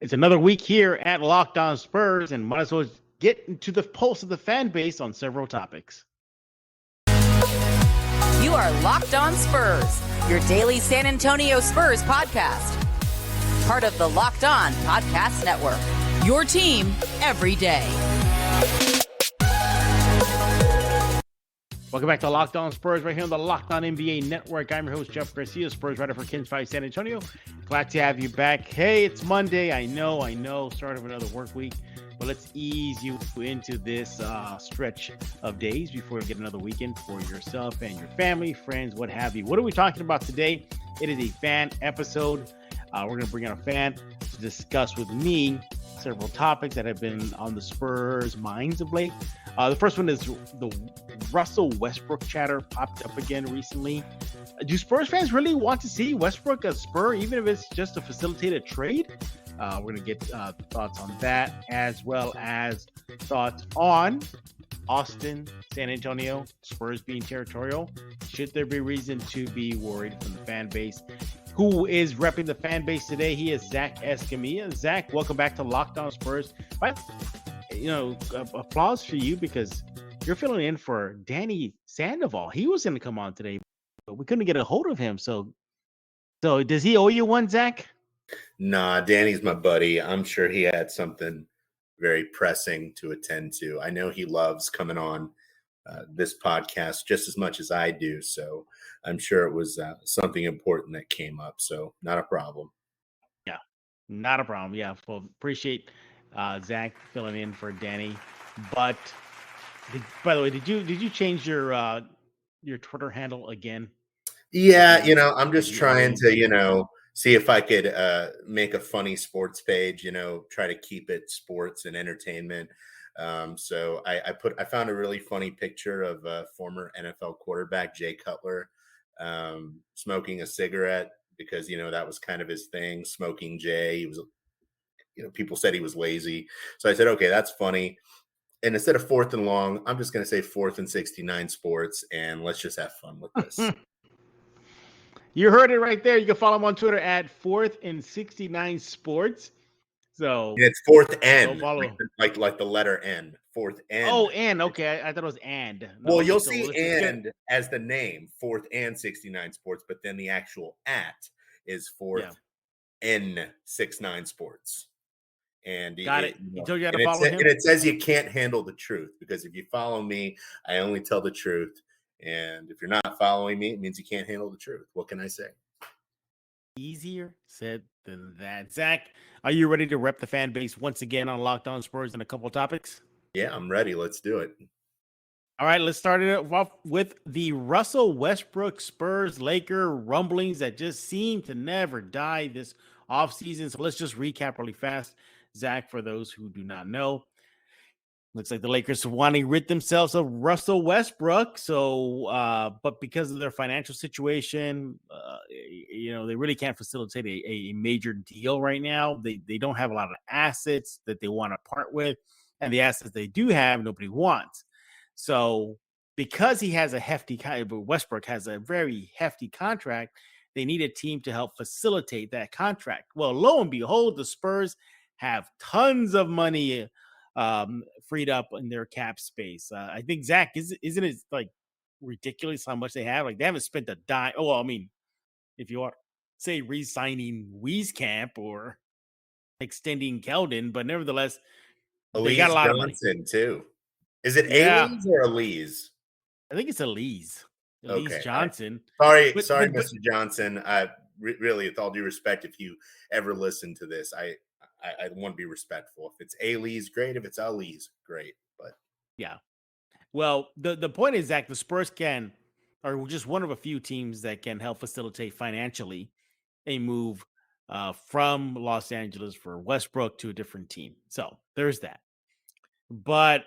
It's another week here at Locked On Spurs, and might as well get into the pulse of the fan base on several topics. You are Locked On Spurs, your daily San Antonio Spurs podcast. Part of the Locked On Podcast Network, your team every day. Welcome back to Locked On Spurs right here on the Locked On NBA Network. I'm your host, Jeff Garcia, Spurs writer for Kings 5 San Antonio. Glad to have you back. Hey, it's Monday. I know. Start of another work week. But let's ease you into this stretch of days before you get another weekend for yourself and your family, friends, what have you. What are we talking about today? It is a fan episode. We're going to bring in a fan to discuss with me several topics that have been on the Spurs' minds of late. The first one is the Russell Westbrook chatter popped up again recently. Do Spurs fans really want to see Westbrook a Spur, even if it's just to facilitate a trade? We're going to get thoughts on that, as well as thoughts on Austin, San Antonio, Spurs being territorial. Should there be reason to be worried from the fan base? Who is repping the fan base today? He is Zach Escamilla. Zach, welcome back to Locked On Spurs. Applause for you because you're filling in for Danny Sandoval. He was going to come on today, but we couldn't get a hold of him. So does he owe you one, Zach? Nah, Danny's my buddy. I'm sure he had something very pressing to attend to. I know he loves coming on this podcast just as much as I do. So I'm sure it was something important that came up. So not a problem. Yeah, not a problem. Yeah, well, appreciate Zach filling in for Danny. But by the way, did you change your Twitter handle again? Yeah, I'm just trying to, see if I could make a funny sports page, try to keep it sports and entertainment. So I found a really funny picture of former NFL quarterback Jay Cutler smoking a cigarette because, that was kind of his thing, smoking Jay. He was, people said he was lazy. So I said, okay, that's funny. And instead of 4th and long, I'm just going to say 4th and 69 sports, and let's just have fun with this. You heard it right there. You can follow him on Twitter at 4th and 69 sports. So and it's 4th N, like the letter N, 4th N. Oh, N. Okay, I thought it was and. No, well, you'll see and as the name 4th and 69 sports, but then the actual at is 4th N 69 sports. And got it. You told you how to follow him. And it says you can't handle the truth because if you follow me, I only tell the truth. And if you're not following me, it means you can't handle the truth. What can I say? Easier said than that. Zach, are you ready to rep the fan base once again on Locked On Spurs and a couple of topics? Yeah, I'm ready. Let's do it. All right, let's start it off with the Russell Westbrook Spurs Laker rumblings that just seem to never die this offseason. So let's just recap really fast. Zach, for those who do not know, looks like the Lakers want to rid themselves of Russell Westbrook. So, but because of their financial situation, they really can't facilitate a major deal right now. They don't have a lot of assets that they want to part with. And the assets they do have, nobody wants. So because he has Westbrook has a very hefty contract, they need a team to help facilitate that contract. Well, lo and behold, the Spurs have tons of money freed up in their cap space. I think, Zach, isn't it like ridiculous how much they have? Like they haven't spent a dime. Oh, well, I mean, if you are say re-signing Wieskamp or extending Keldon, but nevertheless, they got a lot of money too. Is it Elise or Elise? I think it's Elise. Elise Johnson. Sorry, Mr. Johnson. Really, with all due respect, if you ever listen to this, I want to be respectful. If it's Elise, great. If it's Elise, great. But yeah. Well, the point is, Zach, the Spurs are just one of a few teams that can help facilitate financially a move from Los Angeles for Westbrook to a different team. So there's that. But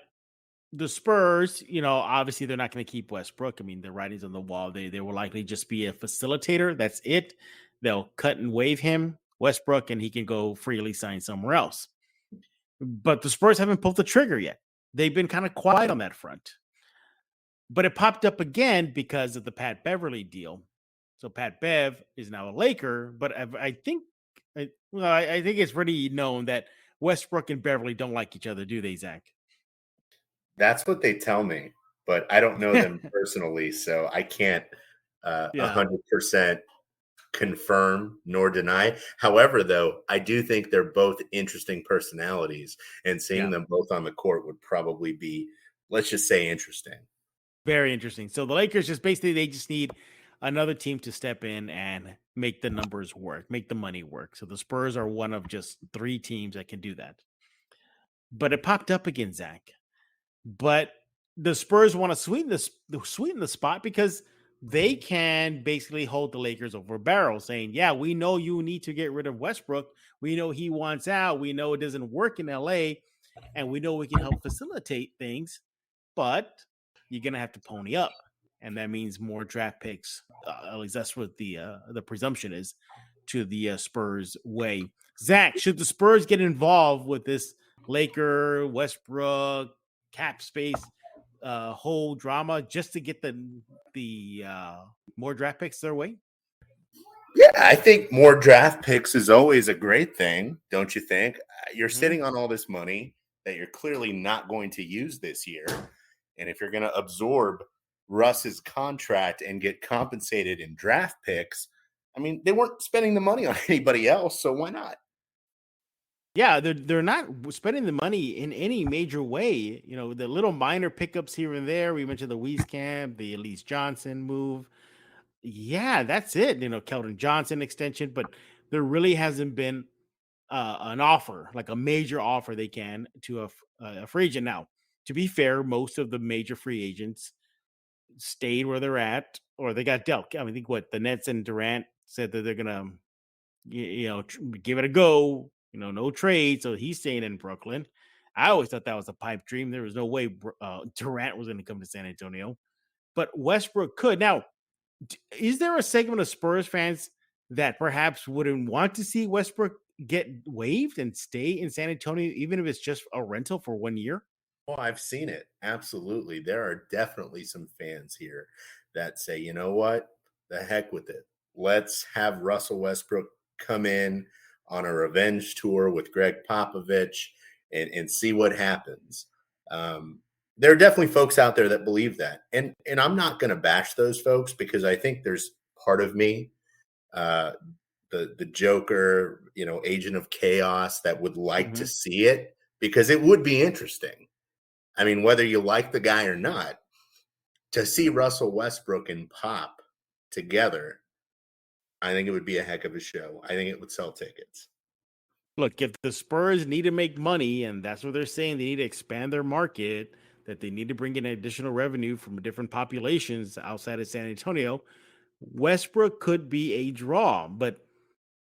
the Spurs, obviously they're not going to keep Westbrook. I mean, the writing's on the wall. They will likely just be a facilitator. That's it. They'll cut and waive him, Westbrook, and he can go freely sign somewhere else. But the Spurs haven't pulled the trigger yet. They've been kind of quiet on that front. But it popped up again because of the Pat Beverly deal. So Pat Bev is now a Laker, but I think I think it's pretty known that Westbrook and Beverly don't like each other, do they, Zach? That's what they tell me, but I don't know them personally, so I can't Yeah. 100% confirm nor deny. However, though, I do think they're both interesting personalities, and seeing them both on the court would probably be, let's just say, interesting. Very interesting. So the Lakers they just need another team to step in and make the numbers work, make the money work. So the Spurs are one of just 3 teams that can do that. But it popped up again, Zach. But the Spurs want to sweeten the spot because they can basically hold the Lakers over a barrel, saying, "Yeah, we know you need to get rid of Westbrook. We know he wants out. We know it doesn't work in LA, and we know we can help facilitate things, but you're gonna have to pony up, and that means more draft picks. At least that's what the presumption is to the Spurs way." Zach, should the Spurs get involved with this Laker Westbrook cap space whole drama just to get the more draft picks their way? Yeah, I think more draft picks is always a great thing, don't you think? You're sitting on all this money that you're clearly not going to use this year. And if you're going to absorb Russ's contract and get compensated in draft picks, I mean, they weren't spending the money on anybody else, so why not? Yeah, they're not spending the money in any major way. You know, the little minor pickups here and there. We mentioned the Wieskamp, the Elise Johnson move. Yeah, that's it. You know, Keldon Johnson extension, but there really hasn't been an offer, like a major offer they can to a free agent. Now, to be fair, most of the major free agents stayed where they're at, or they got dealt. I mean, I think what the Nets and Durant said that they're gonna, give it a go. You know, no trade, so he's staying in Brooklyn. I always thought that was a pipe dream. There was no way Durant was going to come to San Antonio, but Westbrook could. Now, is there a segment of Spurs fans that perhaps wouldn't want to see Westbrook get waived and stay in San Antonio, even if it's just a rental for 1 year? Oh, I've seen it. Absolutely. There are definitely some fans here that say, you know what? The heck with it. Let's have Russell Westbrook come in on a revenge tour with Greg Popovich and see what happens. There are definitely folks out there that believe that. And I'm not going to bash those folks because I think there's part of me, the Joker, agent of chaos that would like to see it because it would be interesting. I mean, whether you like the guy or not, to see Russell Westbrook and Pop together, I think it would be a heck of a show. I think it would sell tickets. Look, if the Spurs need to make money, and that's what they're saying, they need to expand their market, that they need to bring in additional revenue from different populations outside of San Antonio, Westbrook could be a draw. But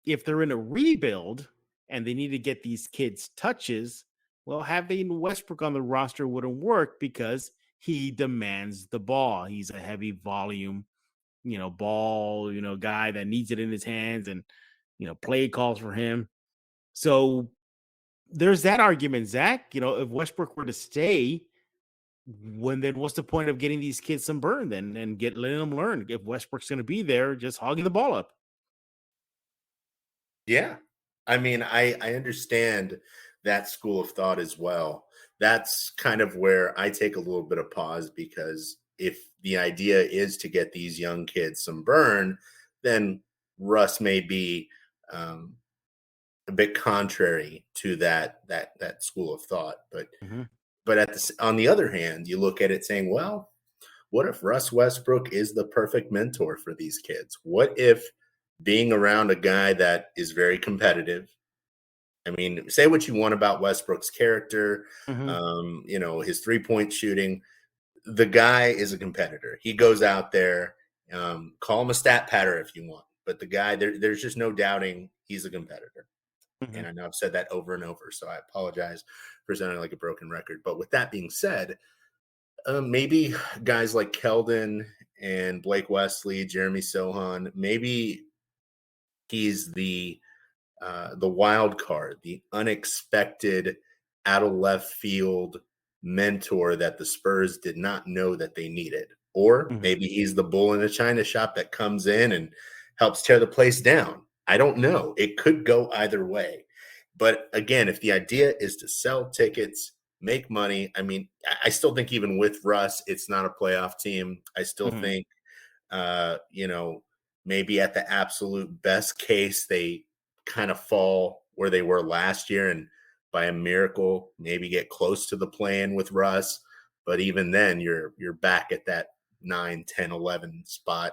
if they're in a rebuild and they need to get these kids touches, well, having Westbrook on the roster wouldn't work because he demands the ball. He's a heavy volume, ball, guy that needs it in his hands and, play calls for him. So there's that argument, Zach. If Westbrook were to stay, then what's the point of getting these kids some burn then and letting them learn? If Westbrook's going to be there, just hogging the ball up. Yeah. I mean, I understand that school of thought as well. That's kind of where I take a little bit of pause because if the idea is to get these young kids some burn, then Russ may be a bit contrary to that school of thought. But on the other hand, you look at it saying, well, what if Russ Westbrook is the perfect mentor for these kids? What if being around a guy that is very competitive? I mean, say what you want about Westbrook's character, his 3-point shooting. The guy is a competitor. He goes out there, call him a stat patter if you want. But the guy, there's just no doubting he's a competitor. And I know I've said that over and over, so I apologize for sounding like a broken record. But with that being said, maybe guys like Keldon and Blake Wesley, Jeremy Sohan, maybe he's the wild card, the unexpected, out of left field mentor that the Spurs did not know that they needed. Or maybe he's the bull in the china shop that comes in and helps tear the place down. I don't know. It could go either way. But again, if the idea is to sell tickets, make money, I mean, I still think even with Russ, it's not a playoff team. I still think, maybe at the absolute best case, they kind of fall where they were last year and by a miracle, maybe get close to the play-in with Russ. But even then, you're back at that 9, 10, 11 spot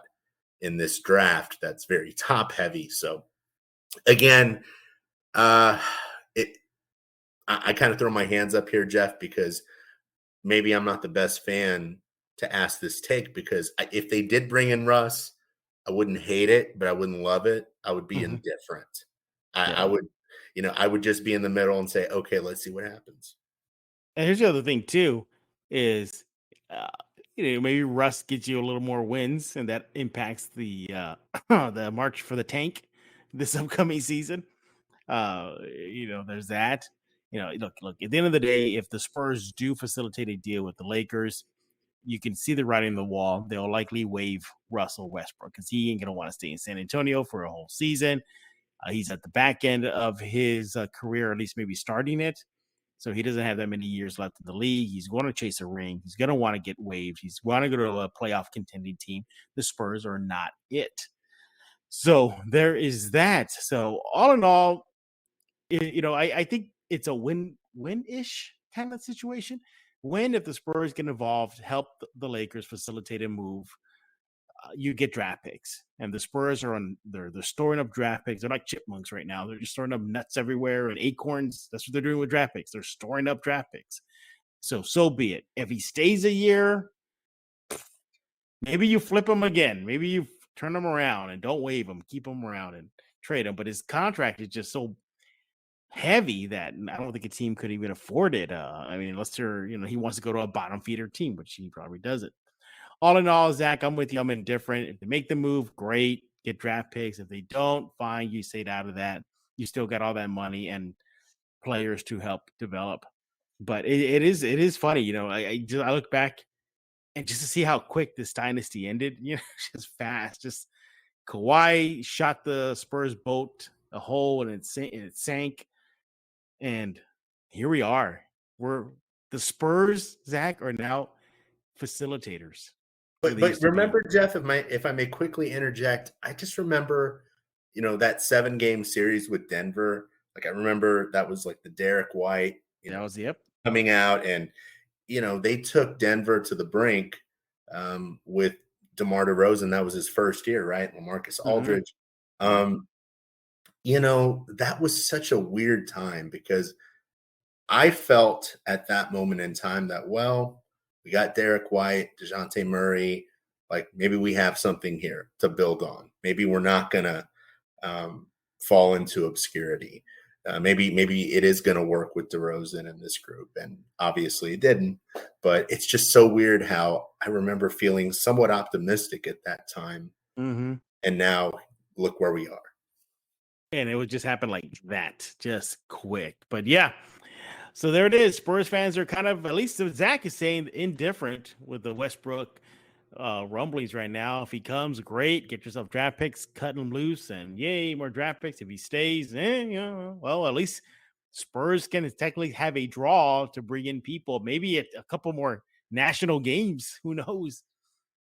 in this draft that's very top heavy. So again, I kind of throw my hands up here, Jeff, because maybe I'm not the best fan to ask this take, because if they did bring in Russ, I wouldn't hate it, but I wouldn't love it. I would be indifferent. I would, I would just be in the middle and say, okay, let's see what happens. And here's the other thing too, is maybe Russ gets you a little more wins, and that impacts the the march for the tank this upcoming season. There's that. Look. At the end of the day, if the Spurs do facilitate a deal with the Lakers, you can see the writing on the wall. They'll likely waive Russell Westbrook because he ain't gonna want to stay in San Antonio for a whole season. He's at the back end of his career, at least maybe starting it. So he doesn't have that many years left in the league. He's going to chase a ring. He's going to want to get waived. He's going to go to a playoff contending team. The Spurs are not it. So there is that. So all in all, I think it's a win-ish kind of situation. Win if the Spurs get involved, help the Lakers facilitate a move. You get draft picks, and the Spurs are they're storing up draft picks. They're like chipmunks right now. They're just storing up nuts everywhere and acorns. That's what they're doing with draft picks. They're storing up draft picks. So be it. If he stays a year, maybe you flip him again. Maybe you turn him around and don't waive him. Keep him around and trade him. But his contract is just so heavy that I don't think a team could even afford it. Unless he wants to go to a bottom feeder team, which he probably doesn't. All in all, Zach, I'm with you. I'm indifferent. If they make the move, great. Get draft picks. If they don't, fine. You stayed out of that. You still got all that money and players to help develop. But it is funny. I look back and just to see how quick this dynasty ended, just fast. Just Kawhi shot the Spurs boat a hole and it sank. And here we are. The Spurs, Zach, are now facilitators. But remember, Jeff, if I may quickly interject, I just remember, that 7-game series with Denver. Like I remember that was like the Derek White, coming out, and they took Denver to the brink with DeMar DeRozan. That was his first year, right? LaMarcus Aldridge. That was such a weird time because I felt at that moment in time that, we got Derek White, DeJounte Murray. Like maybe we have something here to build on. Maybe we're not going to fall into obscurity. Maybe it is going to work with DeRozan in this group. And obviously it didn't. But it's just so weird how I remember feeling somewhat optimistic at that time. And now look where we are. And it would just happen like that, just quick. But yeah. So there it is. Spurs fans are kind of, at least Zach is saying, indifferent with the Westbrook rumblings right now. If he comes, great. Get yourself draft picks, cut him loose, and yay, more draft picks. If he stays, at least Spurs can technically have a draw to bring in people. Maybe a couple more national games. Who knows?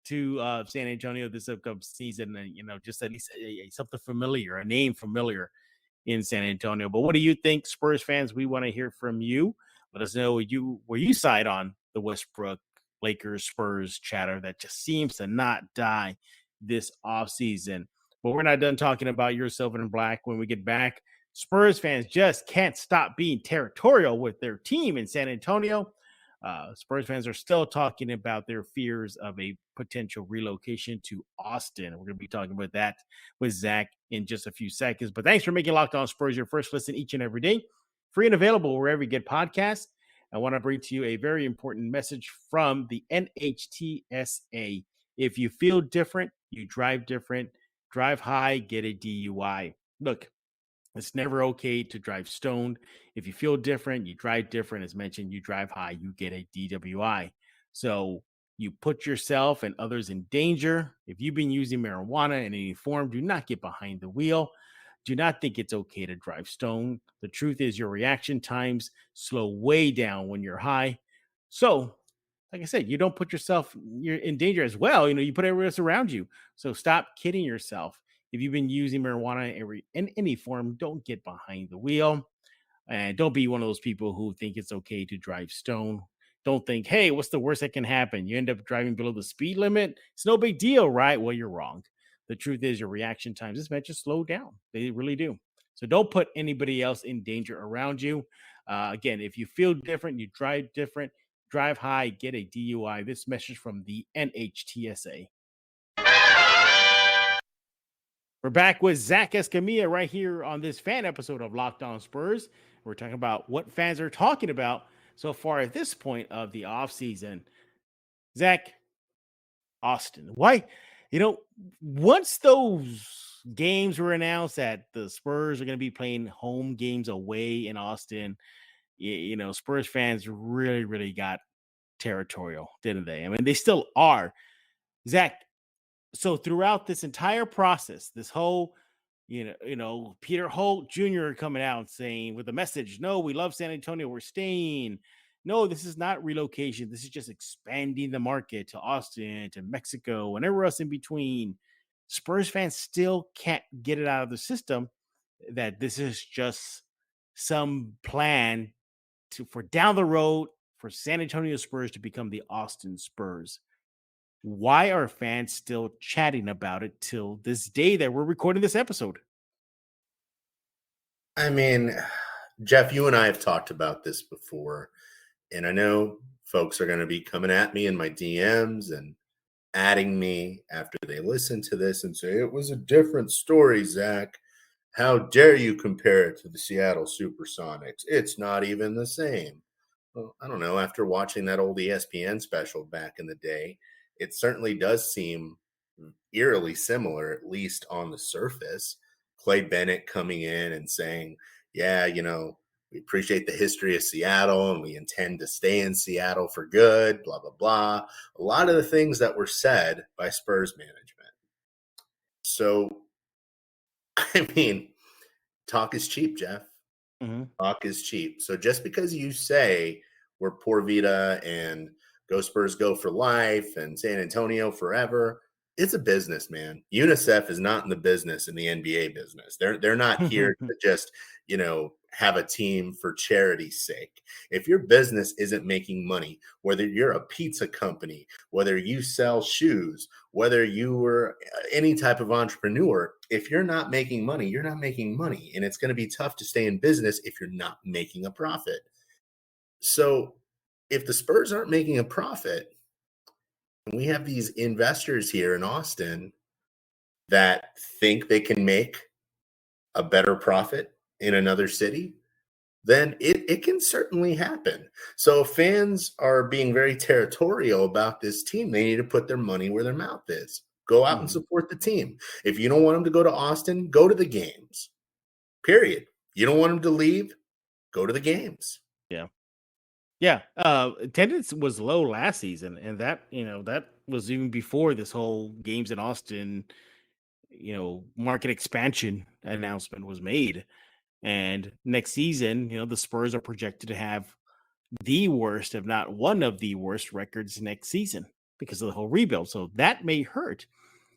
To San Antonio this upcoming season, and just at least something familiar, a name familiar in San Antonio. But what do you think, Spurs fans? We want to hear from you. Let us know where you side on the Westbrook Lakers Spurs chatter that just seems to not die this offseason. But we're not done talking about your silver and black. When we get back, Spurs fans just can't stop being territorial with their team in San Antonio. Spurs fans are still talking about their fears of a potential relocation to Austin. We're going to be talking about that with Zach in just a few seconds. But thanks for making Locked On Spurs your first listen each and every day. Free and available wherever you get podcasts. I want to bring to you a very important message from the NHTSA. If you feel different, you drive different. Drive high, get a DUI. Look, it's never okay to drive stoned. If you feel different, you drive different. As mentioned, you drive high, you get a DWI. So you put yourself and others in danger. If you've been using marijuana in any form, do not get behind the wheel. do not think it's okay to drive stone. The truth is your reaction times slow way down when you're high. So, like I said, you don't put yourself you're in danger as well. You put everyone else around you. So stop kidding yourself. If you've been using marijuana in any form, don't get behind the wheel. And don't be one of those people who think it's okay to drive stone. Don't think, hey, what's the worst that can happen? You end up driving below the speed limit. It's no big deal, right? Well, you're wrong. The truth is your reaction times, this match, just slow down. They really do. So don't put anybody else in danger around you. Again, if you feel different, you drive different, drive high, get a DUI. This message from the NHTSA. We're back with Zach Escamilla right here on this fan episode of Locked On Spurs. We're talking about what fans are talking about so far at this point of the offseason. Zach, Austin, why? Once those games were announced that the Spurs are going to be playing home games away in Austin, Spurs fans really, really got territorial, didn't they? I mean, they still are. Zach, so throughout this entire process, this whole, Peter Holt Jr. coming out saying with a message, no, we love San Antonio, we're staying. No, this is not relocation. This is just expanding the market to Austin, to Mexico, and everywhere else in between. Spurs fans still can't get it out of the system that this is just some plan for down the road for San Antonio Spurs to become the Austin Spurs. Why are fans still chatting about it till this day that we're recording this episode? I mean, Jeff, you and I have talked about this before, and I know folks are going to be coming at me in my DMs and adding me after they listen to this and say, it was a different story, Zach. How dare you compare it to the Seattle Supersonics? It's not even the same. Well, I don't know. After watching that old ESPN special back in the day, it certainly does seem eerily similar, at least on the surface. Clay Bennett coming in and saying, yeah, we appreciate the history of Seattle and we intend to stay in Seattle for good, blah, blah, blah. A lot of the things that were said by Spurs management. So, I mean, talk is cheap, Jeff. Mm-hmm. Talk is cheap. So just because you say we're Por Vida and Go Spurs Go for life and San Antonio forever, it's a business, man. UNICEF is not in the business, in the NBA business. They're not here to just, have a team for charity's sake. If your business isn't making money, whether you're a pizza company, whether you sell shoes, whether you were any type of entrepreneur, if you're not making money, you're not making money. And it's going to be tough to stay in business if you're not making a profit. So if the Spurs aren't making a profit, and we have these investors here in Austin that think they can make a better profit in another city, then it can certainly happen. So if fans are being very territorial about this team, they need to put their money where their mouth is. Go out and support the team. If you don't want them to go to Austin, go to the games. Period. You don't want them to leave, go to the games. Yeah. Yeah. Attendance was low last season, and that was even before this whole games in Austin, market expansion announcement was made. And next season, the Spurs are projected to have the worst, if not one of the worst records next season because of the whole rebuild. So that may hurt.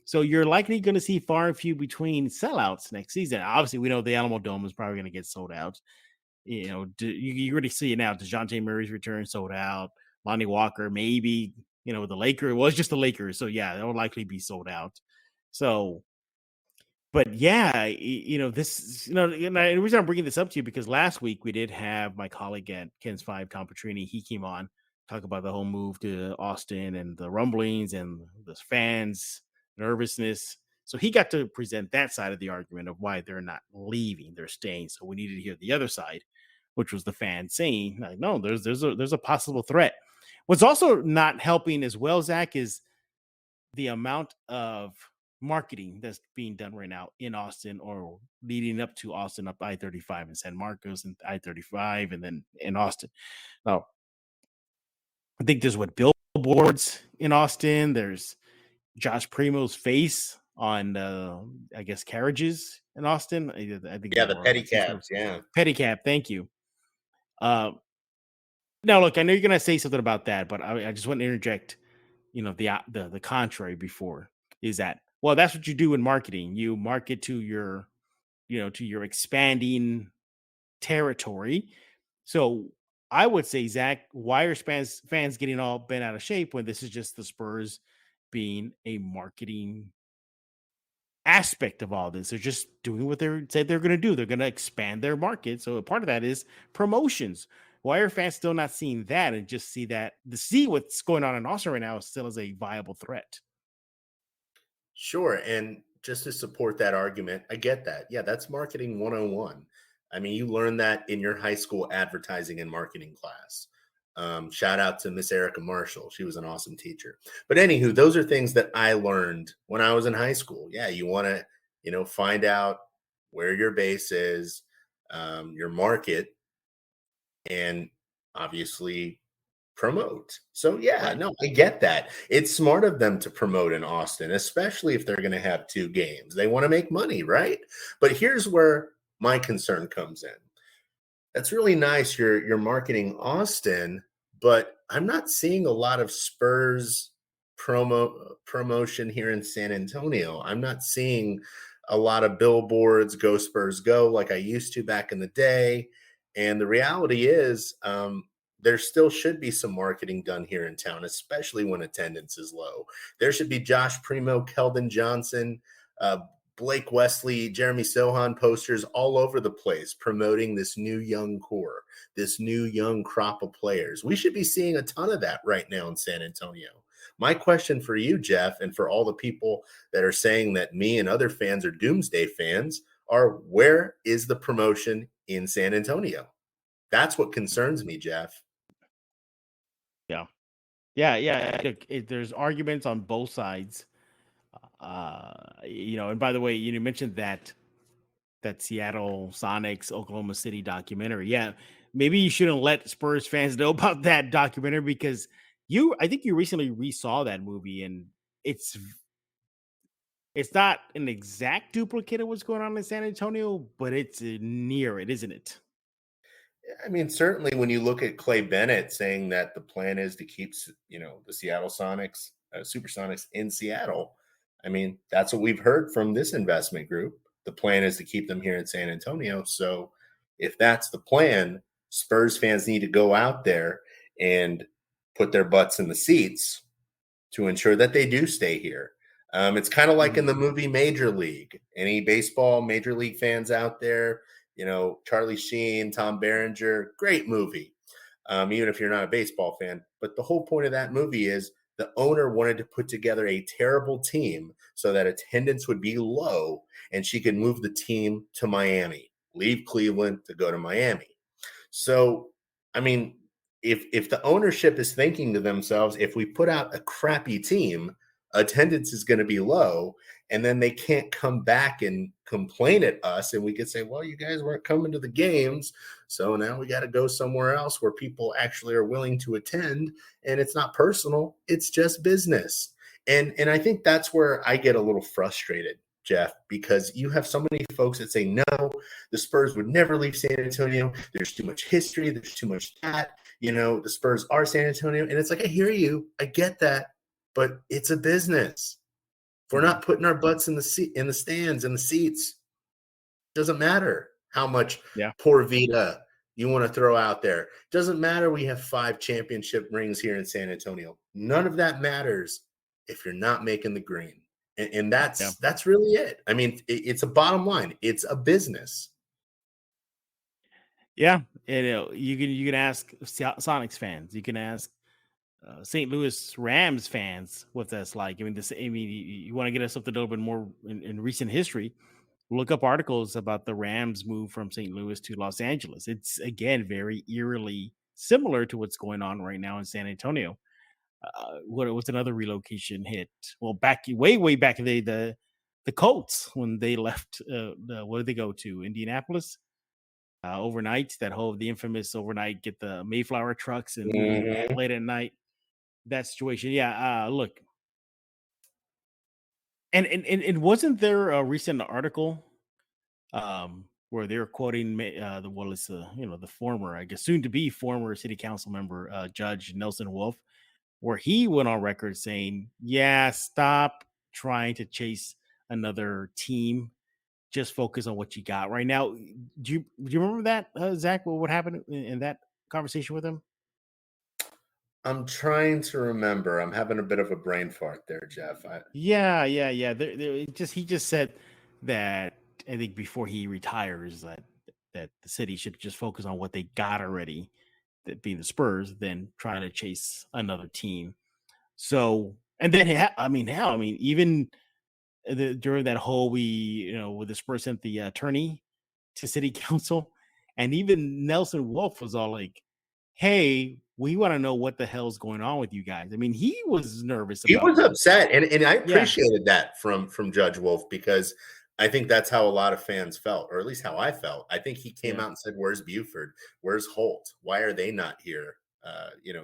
So you're likely going to see far and few between sellouts next season. Obviously, we know the Alamo Dome is probably going to get sold out. You already see it now. DeJounte Murray's return sold out. Lonnie Walker, maybe, the Lakers. Well, it's just the Lakers. So, yeah, that will likely be sold out. So, but yeah, this, and the reason I'm bringing this up to you because last week we did have my colleague at Ken's 5, Tom Petrini. He came on, talk about the whole move to Austin and the rumblings and the fans' nervousness. So he got to present that side of the argument of why they're not leaving, they're staying. So we needed to hear the other side, which was the fans saying, like, no, there's a possible threat. What's also not helping as well, Zach, is the amount of marketing that's being done right now in Austin or leading up to Austin, up I-35 in San Marcos and I-35 and then in Austin. Now, I think there's billboards in Austin. There's Josh Primo's face on, I guess, carriages in Austin? I think Yeah, there the are some sort of pedicabs. Yeah. pedicab. Thank you. Now, look, I know you're gonna say something about that, but I just want to interject. The contrary before is that, well, that's what you do in marketing. You market to your expanding territory. So I would say, Zach, why are fans getting all bent out of shape when this is just the Spurs being a marketing aspect of all this? They're just doing what they said they're going to do. They're going to expand their market. So a part of that is promotions. Why are fans still not seeing that and just see what's going on in Austin right now still as a viable threat? Sure. And just to support that argument, I get that. Yeah, that's marketing 101. I mean, you learned that in your high school advertising and marketing class. Shout out to Miss Erica Marshall. She was an awesome teacher. But anywho, those are things that I learned when I was in high school. Yeah, you want to, find out where your base is, your market, and obviously promote. So yeah, Right. no, I get that. It's smart of them to promote in Austin, especially if they're going to have two games. They want to make money, right? But here's where my concern comes in. That's really nice. You're marketing Austin, but I'm not seeing a lot of Spurs promotion here in San Antonio. I'm not seeing a lot of billboards, "Go Spurs Go," like I used to back in the day. And the reality is, there still should be some marketing done here in town, especially when attendance is low. There should be Josh Primo, Keldon Johnson, uh, Blake Wesley, Jeremy Sohan posters all over the place promoting this new young core, this new young crop of players. We should be seeing a ton of that right now in San Antonio. My question for you, Jeff, and for all the people that are saying that me and other fans are doomsday fans, are where is the promotion in San Antonio? That's what concerns me, Jeff. Yeah. Yeah. Look, there's arguments on both sides. And by the way, you mentioned that Seattle Sonics Oklahoma City documentary. Yeah, maybe you shouldn't let Spurs fans know about that documentary because I think you recently resaw that movie and it's it's not an exact duplicate of what's going on in San Antonio, but it's near it, isn't it? I mean, certainly when you look at Clay Bennett saying that the plan is to keep, the Seattle Sonics, Supersonics in Seattle. I mean, that's what we've heard from this investment group. The plan is to keep them here in San Antonio. So if that's the plan, Spurs fans need to go out there and put their butts in the seats to ensure that they do stay here. It's kind of like in Mhm. the movie Major League. Any baseball Major League fans out there? Charlie Sheen, Tom Berenger, great movie. Even if you're not a baseball fan. But the whole point of that movie is the owner wanted to put together a terrible team so that attendance would be low and she could move the team to Miami, leave Cleveland to go to Miami. So, I mean, if the ownership is thinking to themselves, if we put out a crappy team, attendance is going to be low, and then they can't come back and complain at us, and we could say, well, you guys weren't coming to the games, so now we got to go somewhere else where people actually are willing to attend, and it's not personal, it's just business. And I think that's where I get a little frustrated, Jeff, because you have so many folks that say, no, the Spurs would never leave San Antonio. There's too much history. There's too much that. The Spurs are San Antonio. And it's like, I hear you. I get that. But it's a business. If we're Mhm. not putting our butts in the stands, in the seats, it doesn't matter how much Yeah. poor vita you want to throw out there. It doesn't matter we have 5 championship rings here in San Antonio. None of that matters if you're not making the green. And Yeah. that's really it. I mean, it's a bottom line. It's a business. Yeah. And, you can ask Sonics fans. You can ask St. Louis Rams fans what that's like. I mean, you want to get us something a little bit more in recent history. Look up articles about the Rams move from St. Louis to Los Angeles. It's again very eerily similar to what's going on right now in San Antonio. What's another relocation hit? Well, back way back in the Colts when they left. Where did they go to? Indianapolis overnight. The infamous overnight get the Mayflower trucks and move Mhm. late at night. That situation. Yeah. Look, and wasn't there a recent article where they were quoting the former, I guess, soon to be former city council member, Judge Nelson Wolf, where he went on record saying, "Yeah, stop trying to chase another team. Just focus on what you got right now." Do you remember that, Zach? What happened in that conversation with him? I'm trying to remember. I'm having a bit of a brain fart there, Jeff. Yeah. He just said that I think before he retires that the city should just focus on what they got already, that being the Spurs, than trying to chase another team. So, and then even during that whole with the Spurs sent the attorney to city council, and even Nelson Wolf was all like, "Hey, we want to know what the hell's going on with you guys." I mean, he was nervous He about was this. upset, and I Yeah, appreciated that from Judge Wolf, because I think that's how a lot of fans felt, or at least how I felt. I think he came yeah. out and said, "Where's Buford? Where's Holt? Why are they not here?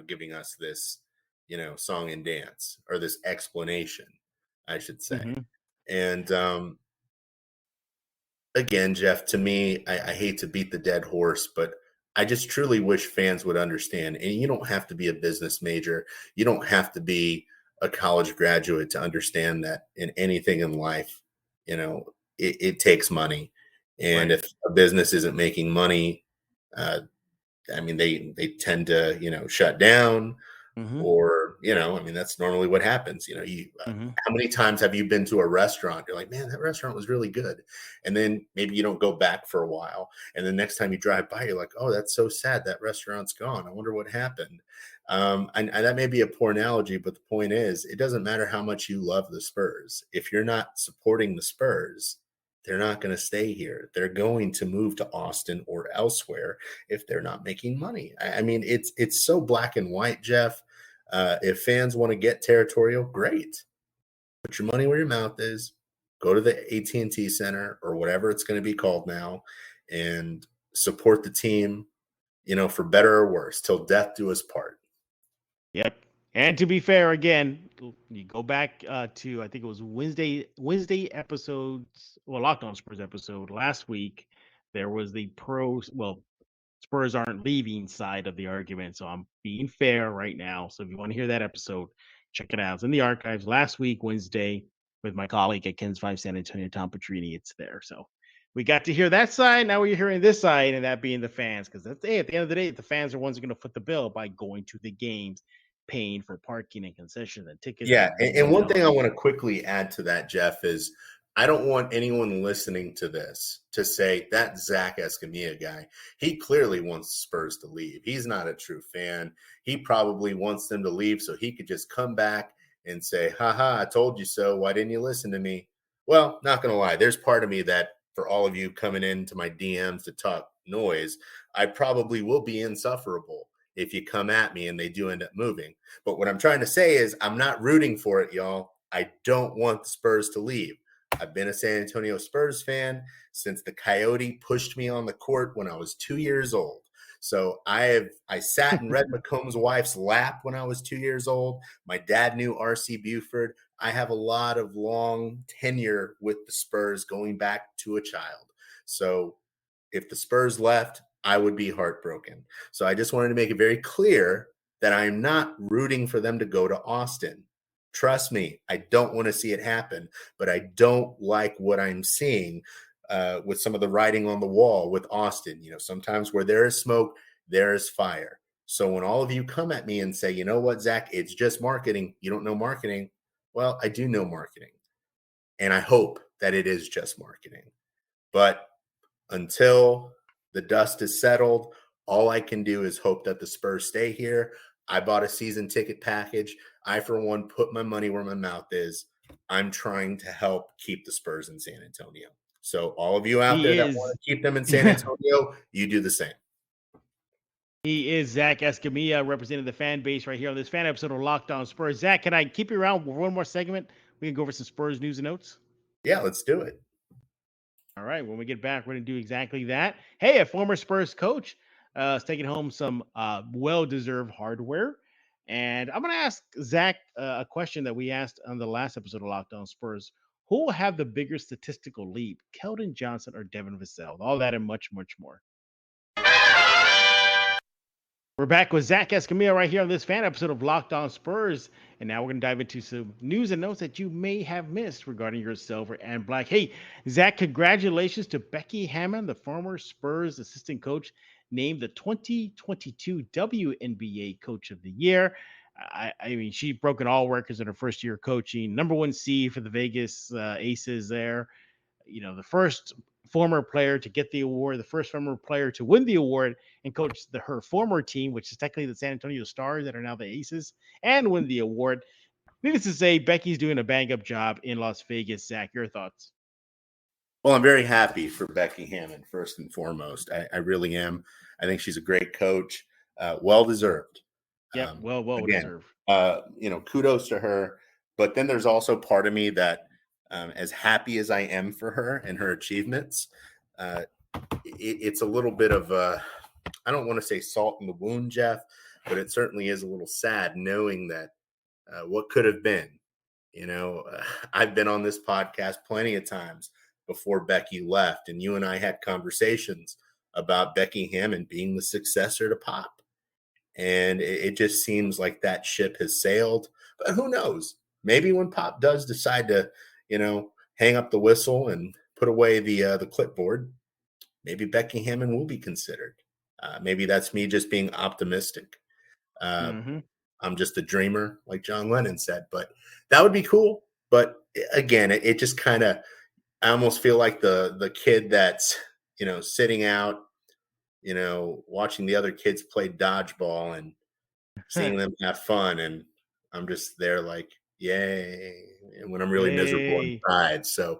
Giving us this, song and dance, or this explanation, I should say." Mhm. And again, Jeff, to me, I hate to beat the dead horse, but I just truly wish fans would understand. And you don't have to be a business major, you don't have to be a college graduate to understand that in anything in life, it takes money. And Right. if a business isn't making money, uh, I mean, they tend to, shut down, Mhm. or, I mean, that's normally what happens. Mhm. How many times have you been to a restaurant? You're like, man, that restaurant was really good. And then maybe you don't go back for a while. And the next time you drive by, you're like, oh, that's so sad. That restaurant's gone. I wonder what happened. And that may be a poor analogy, but the point is, it doesn't matter how much you love the Spurs. If you're not supporting the Spurs, they're not going to stay here. They're going to move to Austin or elsewhere if they're not making money. I mean, it's so black and white, Jeff. If fans want to get territorial, great. Put your money where your mouth is. Go to the AT&T Center, or whatever it's going to be called now, and support the team, for better or worse, till death do us part. Yep. And to be fair, again, you go back to, I think it was Wednesday episodes, well, Locked On Spurs episode last week. There was the Spurs aren't leaving side of the argument. So I'm being fair right now. So if you want to hear that episode, check it out. It's in the archives last week, Wednesday, with my colleague at Ken's 5 San Antonio, Tom Petrini. It's there. So we got to hear that side. Now we're hearing this side, and that being the fans. Because at the end of the day, the fans are ones who are going to foot the bill by going to the games, paying for parking and concessions and tickets Yeah, and and one thing I want to quickly add to that, Jeff, is I don't want anyone listening to this to say that Zach Escamilla guy, he clearly wants Spurs to leave. He's not a true fan. He probably wants them to leave so he could just come back and say, haha, I told you so. Why didn't you listen to me? Well, not going to lie. There's part of me that, for all of you coming into my DMs to talk noise, I probably will be insufferable if you come at me and they do end up moving. But what I'm trying to say is, I'm not rooting for it, y'all. I don't want the Spurs to leave. I've been a San Antonio Spurs fan since the Coyote pushed me on the court when I was 2 years old. So I sat in Red McComb's wife's lap when I was 2 years old. My dad knew R.C. Buford. I have a lot of long tenure with the Spurs going back to a child. So if the Spurs left, I would be heartbroken. So I just wanted to make it very clear that I'm not rooting for them to go to Austin. Trust me, I don't want to see it happen, but I don't like what I'm seeing with some of the writing on the wall with Austin. Sometimes where there is smoke, there is fire. So when all of you come at me and say, you know what, Zach, it's just marketing, you don't know marketing. Well, I do know marketing, and I hope that it is just marketing. But until the dust is settled, all I can do is hope that the Spurs stay here. I bought a season ticket package. I, for one, put my money where my mouth is. I'm trying to help keep the Spurs in San Antonio. So all of you out there he that want is. to keep them in San Antonio, you do the same. He is Zach Escamilla, representing the fan base right here on this fan episode of Locked On Spurs. Zach, can I keep you around for one more segment? We can go over some Spurs news and notes. Yeah, let's do it. All right. When we get back, we're going to do exactly that. Hey, a former Spurs coach is taking home some well-deserved hardware. And I'm going to ask Zach a question that we asked on the last episode of Locked On Spurs. Who will have the bigger statistical leap, Keldon Johnson or Devin Vassell? All that and much, much more. We're back with Zach Escamilla right here on this fan episode of Locked On Spurs. And now we're going to dive into some news and notes that you may have missed regarding your silver and black. Hey, Zach, congratulations to Becky Hammond, the former Spurs assistant coach, named the 2022 WNBA Coach of the Year. I mean, she broke all records in her first year coaching. Number 1 seed for the Vegas Aces there. You know, the first former player to get the award, the first former player to win the award and coach her former team, which is technically the San Antonio Stars that are now the Aces, and win the award. Needless to say, Becky's doing a bang-up job in Las Vegas. Zach, your thoughts? Well, I'm very happy for Becky Hammond, first and foremost. I really am. I think she's a great coach. Well-deserved. Yeah, well-deserved. Kudos to her. But then there's also part of me that, as happy as I am for her and her achievements, it's a little bit of I don't want to say salt in the wound, Jeff, but it certainly is a little sad knowing that what could have been. I've been on this podcast plenty of times before Becky left, and you and I had conversations about Becky Hammond being the successor to Pop. And it just seems like that ship has sailed. But who knows? Maybe when Pop does decide to, hang up the whistle and put away the clipboard, maybe Becky Hammond will be considered. Maybe that's me just being optimistic. I'm just a dreamer, like John Lennon said, but that would be cool. But again, it just kind of, I almost feel like the kid that's, sitting out, watching the other kids play dodgeball and seeing them have fun. And I'm just there like, yay. And when I'm really miserable inside. So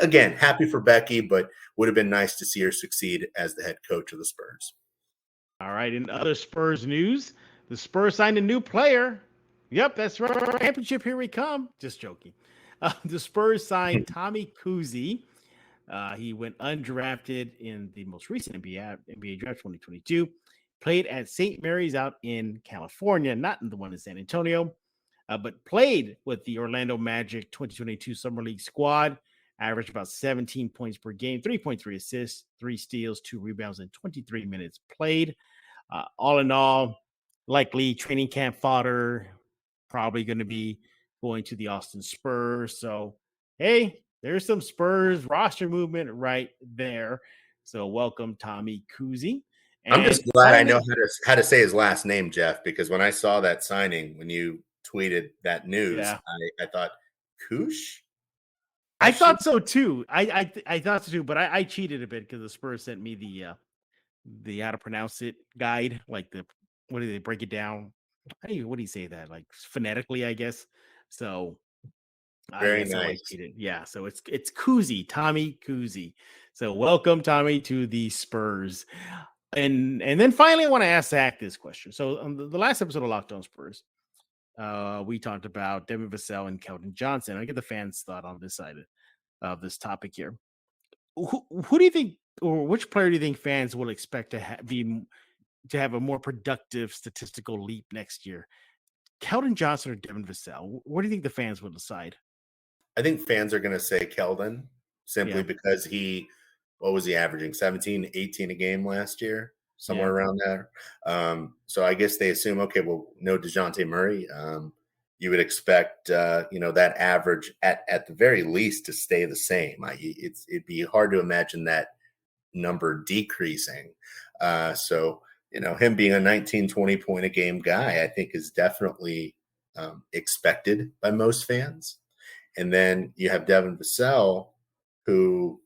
again, happy for Becky, but would have been nice to see her succeed as the head coach of the Spurs. All right. In other Spurs news, the Spurs signed a new player. Yep, that's right. Championship, here we come. Just joking. The Spurs signed Tommy Kuhse. He went undrafted in the most recent NBA draft 2022. Played at St. Mary's out in California, not in the one in San Antonio, but played with the Orlando Magic 2022 Summer League squad. Averaged about 17 points per game, 3.3 assists, 3 steals, 2 rebounds, and 23 minutes played. All in all, likely training camp fodder, probably going to be going to the Austin Spurs. So, hey, there's some Spurs roster movement right there. So welcome, Tommy Kuhse. I'm just glad I know how to say his last name, Jeff, because when I saw that signing, when you tweeted that news, I thought, Koosh? I thought so too. I thought so too, but I cheated a bit because the Spurs sent me the how to pronounce it guide, like what do they break it down? What do you say that? Like phonetically, I guess. So very nice. Yeah, so it's Kuhse, Tommy Kuhse. So welcome, Tommy, to the Spurs. And then finally, I want to ask Zach this question. So on the last episode of Locked On Spurs, we talked about Devin Vassell and Keldon Johnson. I get the fans' thought on this side of this topic here. Who do you think, or which player do you think fans will expect to have a more productive statistical leap next year? Keldon Johnson or Devin Vassell? What do you think the fans will decide? I think fans are going to say Keldon simply because what was he averaging? 17, 18 a game last year, somewhere around there. So I guess they assume, okay, well, no DeJounte Murray. You would expect, that average at the very least to stay the same. It'd be hard to imagine that number decreasing. So him being a 19, 20 point a game guy, I think is definitely expected by most fans. And then you have Devin Vassell, who,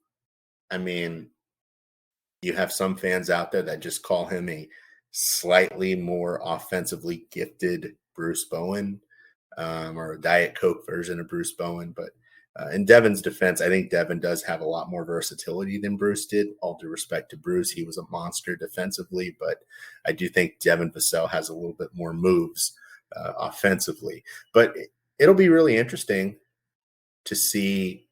you have some fans out there that just call him a slightly more offensively gifted Bruce Bowen, or a Diet Coke version of Bruce Bowen. But in Devin's defense, I think Devin does have a lot more versatility than Bruce did. All due respect to Bruce, he was a monster defensively, but I do think Devin Vassell has a little bit more moves offensively. But it'll be really interesting to see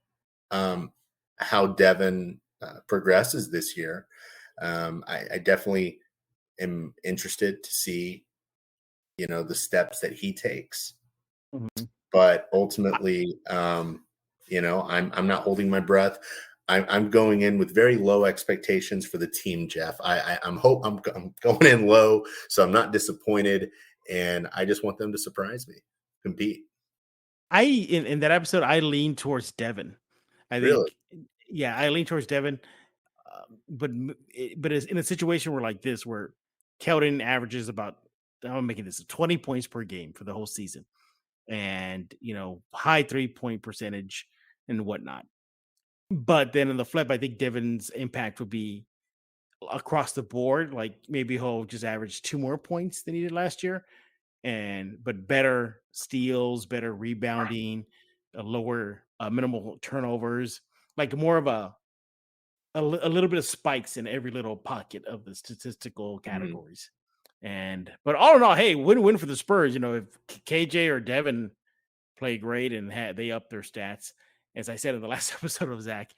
how Devin progresses this year. I definitely am interested to see, the steps that he takes. Mm-hmm. But ultimately, I'm not holding my breath. I'm going in with very low expectations for the team, Jeff. I'm going in low, so I'm not disappointed, and I just want them to surprise me, compete. In that episode, I lean towards Devin. I Really? think, yeah, I lean towards Devin. But it's in a situation where like this, where Keldon averages about, I'm making this 20 points per game for the whole season, and high 3-point percentage and whatnot. But then on the flip, I think Devin's impact would be across the board. Like maybe he'll just average 2 more points than he did last year, but better steals, better rebounding, a lower minimal turnovers, like more of a little bit of spikes in every little pocket of the statistical categories. But all in all, hey, win-win for the Spurs. If KJ or Devin play great and they up their stats, as I said in the last episode of Zach,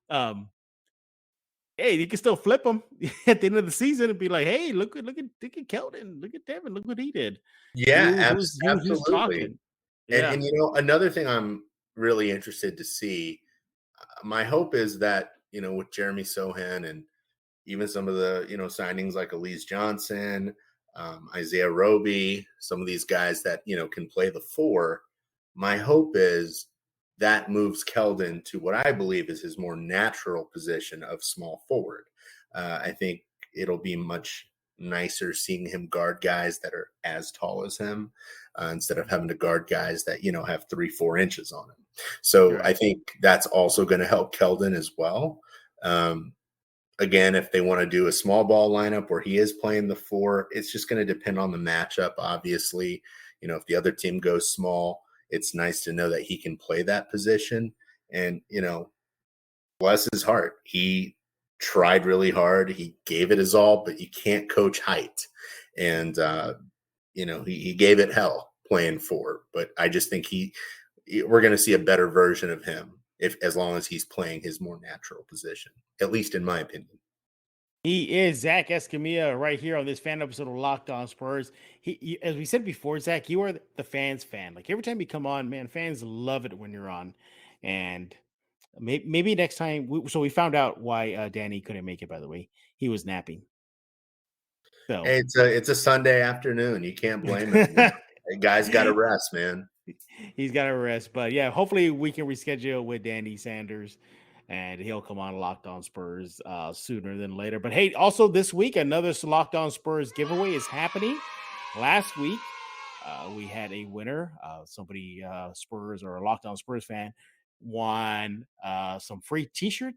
hey, you can still flip them at the end of the season and be like, hey, look at Keldon, look at Devin, look what he did. Yeah, Who's absolutely. talking? Yeah. And another thing I'm really interested to see, my hope is that, with Jeremy Sohan and even some of the, signings like Elise Johnson, Isaiah Roby, some of these guys that, can play the 4, my hope is that moves Keldon to what I believe is his more natural position of small forward. I think it'll be much nicer seeing him guard guys that are as tall as him instead of having to guard guys that, have 3-4 inches on him. So Right. I think that's also going to help Keldon as well. Again, if they want to do a small ball lineup where he is playing the 4, it's just going to depend on the matchup. Obviously, if the other team goes small, it's nice to know that he can play that position. And, bless his heart, he tried really hard. He gave it his all, but you can't coach height. And, he gave it hell playing 4. But I just think we're going to see a better version of him as long as he's playing his more natural position, at least in my opinion. He is Zach Escamilla right here on this fan episode of Locked On Spurs. He, as we said before, Zach, you are the fans' fan. Like every time you come on, man, fans love it when you're on. And maybe next time. We found out why Danny couldn't make it. By the way, he was napping. So Hey, it's a Sunday afternoon. You can't blame him. The guy's got to rest, man. He's got to rest. But yeah, hopefully we can reschedule with Danny Sanders, and he'll come on Locked On Spurs sooner than later. But hey, also this week, another Locked On Spurs giveaway is happening. Last week, we had a winner. Somebody, Spurs or a Locked On Spurs fan, won a free T-shirt,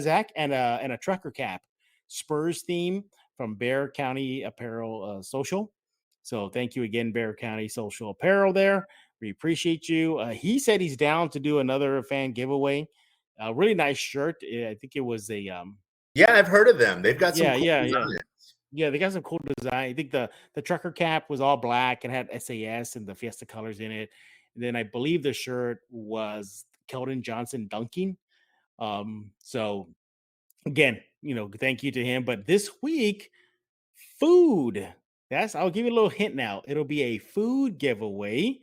Zach, and a trucker cap, Spurs theme from Bear County Apparel Social. So thank you again, Bear County Social Apparel there. We appreciate you. He said he's down to do another fan giveaway. A really nice shirt. I think it was a yeah, I've heard of them. They've got some cool designs. Yeah, they got some cool design. I think the trucker cap was all black and had SAS and the Fiesta colors in it. And then I believe the shirt was Keldon Johnson dunking. So again, thank you to him. But this week, food. I'll give you a little hint now. It'll be a food giveaway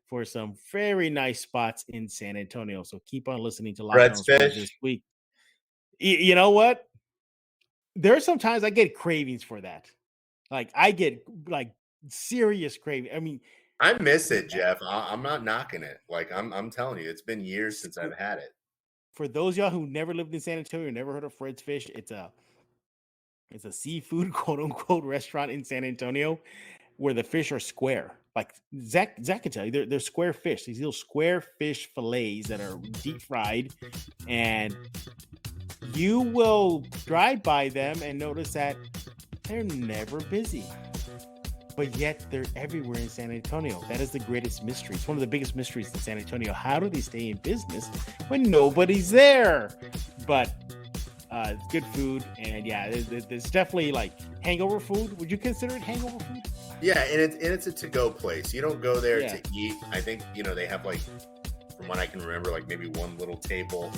for some very nice spots in San Antonio. So keep on listening to Locked On Spurs this week. You know what? There are some times I get cravings for that. Like I get serious craving. I mean, I miss it, Jeff. I'm not knocking it. Like I'm telling you, it's been years since I've had it. For those of y'all who never lived in San Antonio, never heard of Fred's Fish, it's a seafood quote unquote restaurant in San Antonio where the fish are square. Like Zach can tell you, they're square fish. These little square fish fillets that are deep fried, and you will drive by them and notice that they're never busy, but yet they're everywhere in San Antonio. That is the greatest mystery. It's one of the biggest mysteries in San Antonio. How do they stay in business when nobody's there? But it's good food, and yeah, there's definitely like hangover food. Would you consider it hangover food? Yeah, and it's a to-go place. You don't go there to eat. I think they have like, from what I can remember, like maybe one little table,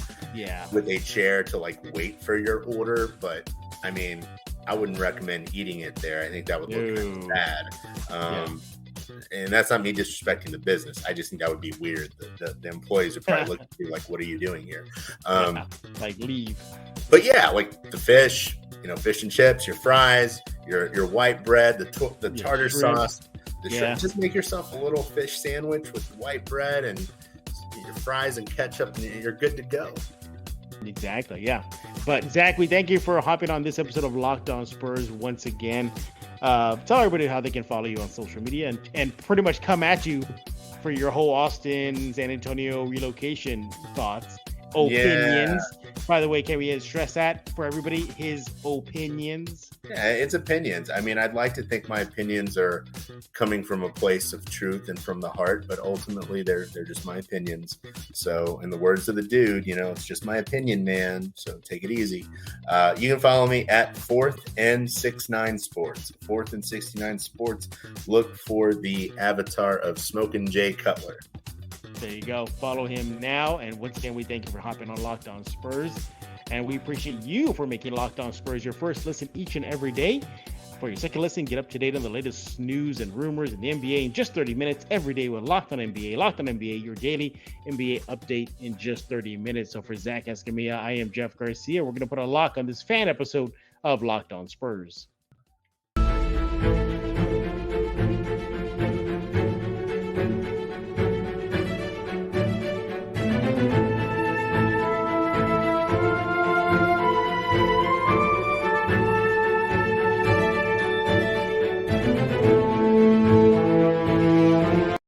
with a chair to like wait for your order. But I mean, I wouldn't recommend eating it there. I think that would look kind of bad. and that's not me disrespecting the business. I just think that would be weird. The employees are probably looking at you like, what are you doing here? Like leave. But yeah, like the fish, fish and chips, your fries, your white bread, the tartar sauce, the shrimp. Just make yourself a little fish sandwich with white bread and your fries and ketchup, and you're good to go. Exactly, yeah. But Zach, we thank you for hopping on this episode of Locked On Spurs once again. Tell everybody how they can follow you on social media and pretty much come at you for your whole Austin, San Antonio relocation thoughts, opinions. Yeah. By the way, can we stress that for everybody? His opinions. Yeah, it's opinions. I mean, I'd like to think my opinions are coming from a place of truth and from the heart, but ultimately they're just my opinions. So in the words of the dude, it's just my opinion, man. So take it easy. You can follow me at 4th and 69 Sports. 4th and 69 Sports. Look for the avatar of Smokin' Jay Cutler. There you go. Follow him now. And once again, we thank you for hopping on Locked On Spurs. And we appreciate you for making Locked On Spurs your first listen each and every day. For your second listen, get up to date on the latest news and rumors in the NBA in just 30 minutes every day with Locked On NBA. Locked On NBA, your daily NBA update in just 30 minutes. So for Zach Escamilla, I am Jeff Garcia. We're going to put a lock on this fan episode of Locked On Spurs.